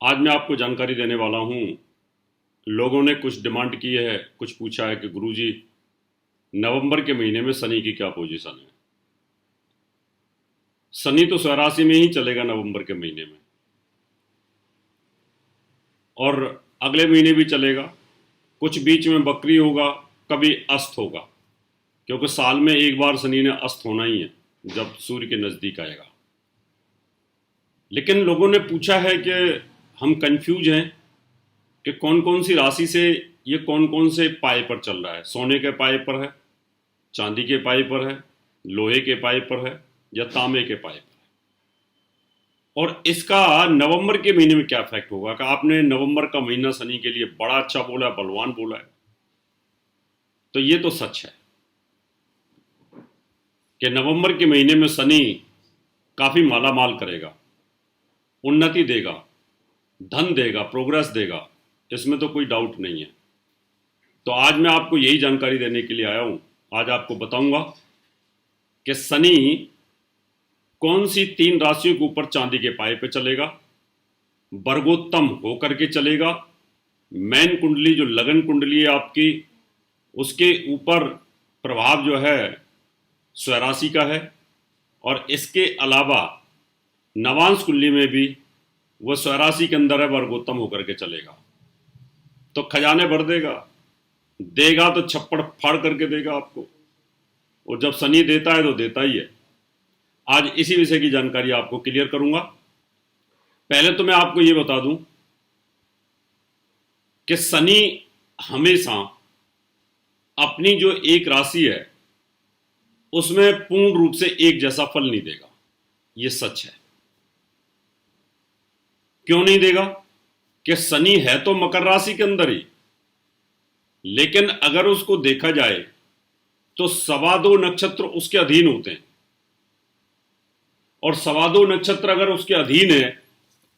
आज मैं आपको जानकारी देने वाला हूँ। लोगों ने कुछ डिमांड की है, कुछ पूछा है कि गुरुजी नवंबर के महीने में शनि की क्या पोजीशन है। शनि तो स्वराशि में ही चलेगा नवंबर के महीने में, और अगले महीने भी चलेगा। कुछ बीच में बकरी होगा, कभी अस्त होगा, क्योंकि साल में एक बार शनि ने अस्त होना ही है जब सूर्य के नज़दीक आएगा। लेकिन लोगों ने पूछा है कि हम कंफ्यूज हैं कि कौन कौन सी राशि से ये कौन कौन से पाए पर चल रहा है। सोने के पाए पर है, चांदी के पाए पर है, लोहे के पाए पर है, या तांबे के पाए पर है। और इसका नवंबर के महीने में क्या इफेक्ट होगा कि आपने नवंबर का महीना शनि के लिए बड़ा अच्छा बोला, बलवान बोला है, तो ये तो सच है कि नवंबर के महीने में शनि काफ़ी माला माल करेगा, उन्नति देगा, धन देगा, प्रोग्रेस देगा, इसमें तो कोई डाउट नहीं है। तो आज मैं आपको यही जानकारी देने के लिए आया हूँ। आज आपको बताऊंगा कि शनि कौन सी 3 राशियों के ऊपर चांदी के पाए पे चलेगा, वर्गोत्तम होकर के चलेगा, मैन कुंडली जो लगन कुंडली है आपकी, उसके ऊपर प्रभाव जो है स्वराशि का है, और इसके अलावा नवांश कुंडली में भी वह स्वराशि के अंदर है, वर्गोत्तम होकर के चलेगा। तो खजाने भर देगा, देगा तो छप्पड़ फाड़ करके देगा आपको, और जब शनि देता है तो देता ही है। आज इसी विषय की जानकारी आपको क्लियर करूंगा। पहले तो मैं आपको यह बता दूं कि शनि हमेशा अपनी जो एक राशि है उसमें पूर्ण रूप से एक जैसा फल नहीं देगा। यह सच है। क्यों नहीं देगा? कि शनि है तो मकर राशि के अंदर ही, लेकिन अगर उसको देखा जाए तो 2.25 नक्षत्र उसके अधीन होते हैं, और 2.25 नक्षत्र अगर उसके अधीन है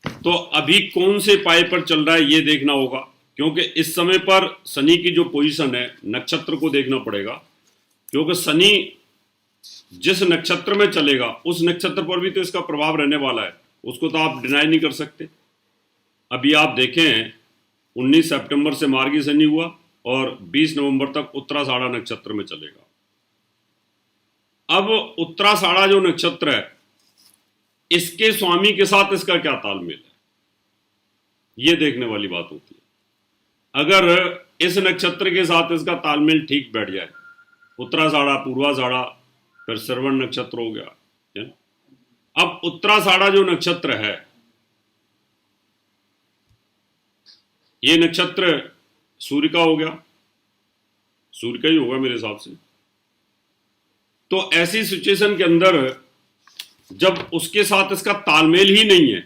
तो अभी कौन से पाए पर चल रहा है ये देखना होगा। क्योंकि इस समय पर शनि की जो पोजीशन है, नक्षत्र को देखना पड़ेगा, क्योंकि शनि जिस नक्षत्र में चलेगा उस नक्षत्र पर भी तो इसका प्रभाव रहने वाला है, उसको तो आप डिनाई नहीं कर सकते। अभी आप देखें 19 सितंबर से मार्गी शनि हुआ और 20 नवंबर तक उत्तराषाढ़ा नक्षत्र में चलेगा। अब उत्तराषाढ़ा जो नक्षत्र है, इसके स्वामी के साथ इसका क्या तालमेल है, यह देखने वाली बात होती है। अगर इस नक्षत्र के साथ इसका तालमेल ठीक बैठ जाए, उत्तराषाढ़ा, पूर्वाषाढ़ा, फिर श्रवण नक्षत्र हो गया है? अब उत्तराषाढ़ा जो नक्षत्र है, ये नक्षत्र सूर्य का हो गया, सूर्य का ही होगा मेरे हिसाब से। तो ऐसी सिचुएशन के अंदर जब उसके साथ इसका तालमेल ही नहीं है,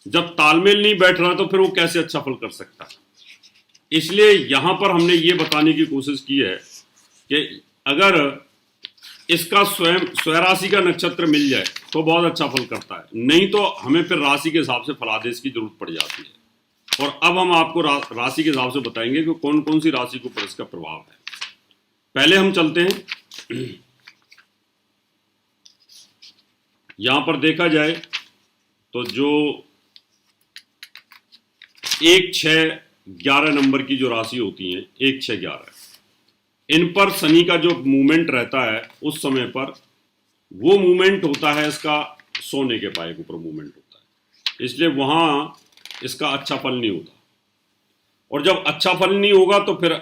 जब तालमेल नहीं बैठ रहा, तो फिर वो कैसे अच्छा फल कर सकता है। इसलिए यहां पर हमने ये बताने की कोशिश की है कि अगर इसका स्वराशि का नक्षत्र मिल जाए तो बहुत अच्छा फल करता है, नहीं तो हमें फिर राशि के हिसाब से फलादेश की जरूरत पड़ जाती है। और अब हम आपको राशि के हिसाब से बताएंगे कि कौन कौन सी राशि के ऊपर इसका प्रभाव है। पहले हम चलते हैं, यहां पर देखा जाए तो जो 1, 6, 11 नंबर की जो राशि होती हैं, 1, 6, 11, इन पर शनि का जो मूवमेंट रहता है, उस समय पर वो मूवमेंट होता है इसका सोने के पाए के ऊपर मूवमेंट होता है, इसलिए वहां इसका अच्छा फल नहीं होता। और जब अच्छा फल नहीं होगा तो फिर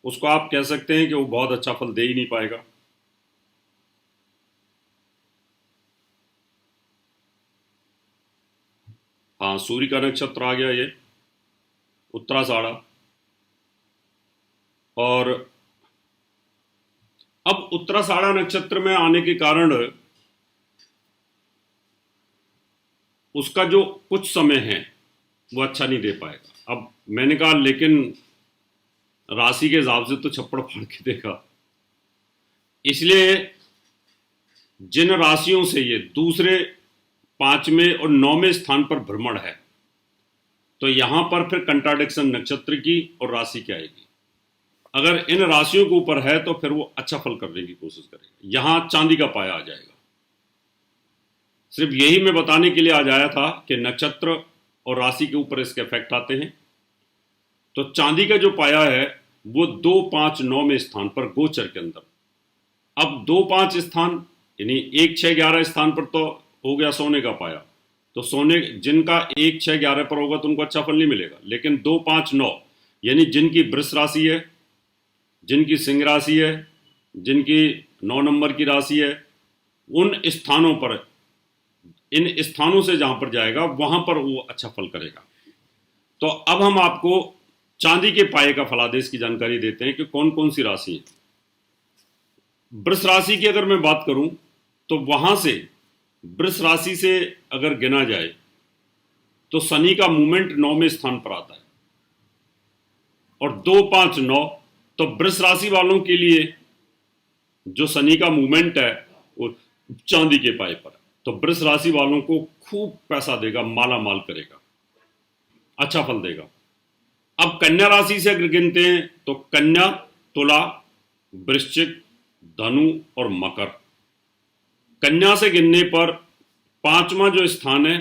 उसको आप कह सकते हैं कि वो बहुत अच्छा फल दे ही नहीं पाएगा। हाँ, सूर्य का नक्षत्र आ गया ये उत्तराषाढ़ा। और अब उत्तराषाढ़ा नक्षत्र में आने के कारण उसका जो कुछ समय है वो अच्छा नहीं दे पाएगा। अब मैंने कहा लेकिन राशि के हिसाब से तो छप्पड़ फाड़ के देगा, इसलिए जिन राशियों से ये दूसरे, 5वें और 9वें स्थान पर भ्रमण है, तो यहां पर फिर कंट्राडिक्शन नक्षत्र की और राशि की आएगी। अगर इन राशियों के ऊपर है तो फिर वो अच्छा फल करने की कोशिश करेगा। यहां चांदी का पाया आ जाएगा। सिर्फ यही मैं बताने के लिए आज आया था कि नक्षत्र और राशि के ऊपर इसके इफेक्ट आते हैं। तो चांदी का जो पाया है वो 2, 5, 9 में स्थान पर गोचर के अंदर। अब 2, 5 स्थान यानी 1, 6, 11 स्थान पर तो हो गया सोने का पाया। तो सोने जिनका 1, 6, 11 पर होगा तो उनको अच्छा फल नहीं मिलेगा। लेकिन 2, 5, 9 यानी जिनकी वृष राशि है, जिनकी सिंह राशि है, जिनकी 9 नंबर की राशि है, उन स्थानों पर, इन स्थानों से जहां पर जाएगा वहां पर वो अच्छा फल करेगा। तो अब हम आपको चांदी के पाए का फलादेश की जानकारी देते हैं कि कौन कौन सी राशि है। वृष राशि की अगर मैं बात करूं तो वहां से, वृष राशि से अगर गिना जाए तो शनि का मूवमेंट 9वें स्थान पर आता है और 2, 5, 9 तो वृष राशि वालों के लिए जो शनि का मूवमेंट है वो चांदी के पाए पर, तो वृष राशि वालों को खूब पैसा देगा, माला माल करेगा, अच्छा फल देगा। अब कन्या राशि से अगर गिनते हैं तो कन्या, तुला, वृश्चिक, धनु और मकर। कन्या से गिनने पर 5वां जो स्थान है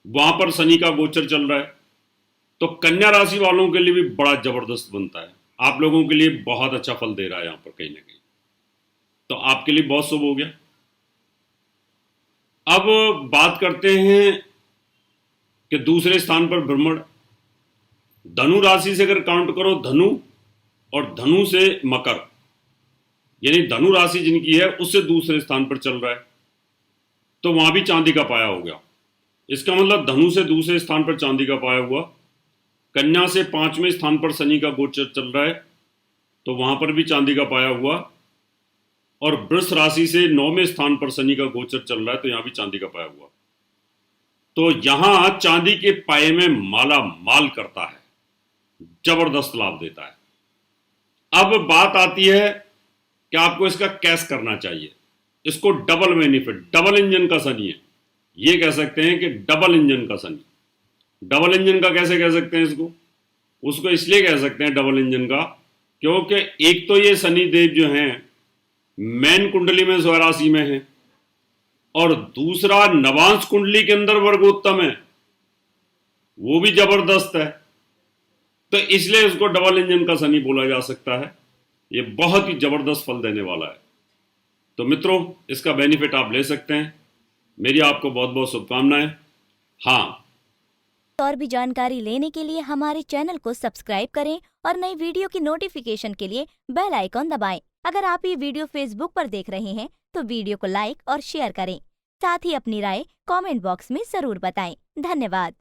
वहां पर शनि का गोचर चल रहा है, तो कन्या राशि वालों के लिए भी बड़ा जबरदस्त बनता है, आप लोगों के लिए बहुत अच्छा फल दे रहा है यहां पर कहीं ना कहीं, तो आपके लिए बहुत शुभ हो गया। अब बात करते हैं कि दूसरे स्थान पर भ्रमण, धनु राशि से अगर काउंट करो धनु और धनु से मकर, यानी धनु राशि जिनकी है उससे दूसरे स्थान पर चल रहा है, तो वहां भी चांदी का पाया हो गया। इसका मतलब धनु से दूसरे स्थान पर चांदी का पाया हुआ, कन्या से 5वें स्थान पर शनि का गोचर चल रहा है तो वहां पर भी चांदी का पाया हुआ, और वृष राशि से 9वें स्थान पर शनि का गोचर चल रहा है तो यहां भी चांदी का पाया हुआ। तो यहां चांदी के पाए में माला माल करता है, जबरदस्त लाभ देता है। अब बात आती है कि आपको इसका कैश करना चाहिए। इसको डबल बेनिफिट, डबल इंजन का शनि है, ये कह सकते हैं कि डबल इंजन का शनि। डबल इंजन का कैसे कह सकते हैं इसको? उसको इसलिए कह सकते हैं डबल इंजन का क्योंकि एक तो ये शनि देव जो हैं मैन कुंडली में स्वराशि में है, और दूसरा नवांश कुंडली के अंदर वर्गोत्तम है, वो भी जबरदस्त है, तो इसलिए इसको डबल इंजन का शनि बोला जा सकता है। ये बहुत ही जबरदस्त फल देने वाला है। तो मित्रों, इसका बेनिफिट आप ले सकते हैं। मेरी आपको बहुत बहुत शुभकामनाएं। हाँ, और भी जानकारी लेने के लिए हमारे चैनल को सब्सक्राइब करें और नई वीडियो की नोटिफिकेशन के लिए बेल आइकॉन दबाएं। अगर आप ये वीडियो फेसबुक पर देख रहे हैं तो वीडियो को लाइक और शेयर करें। साथ ही अपनी राय कमेंट बॉक्स में जरूर बताएं। धन्यवाद।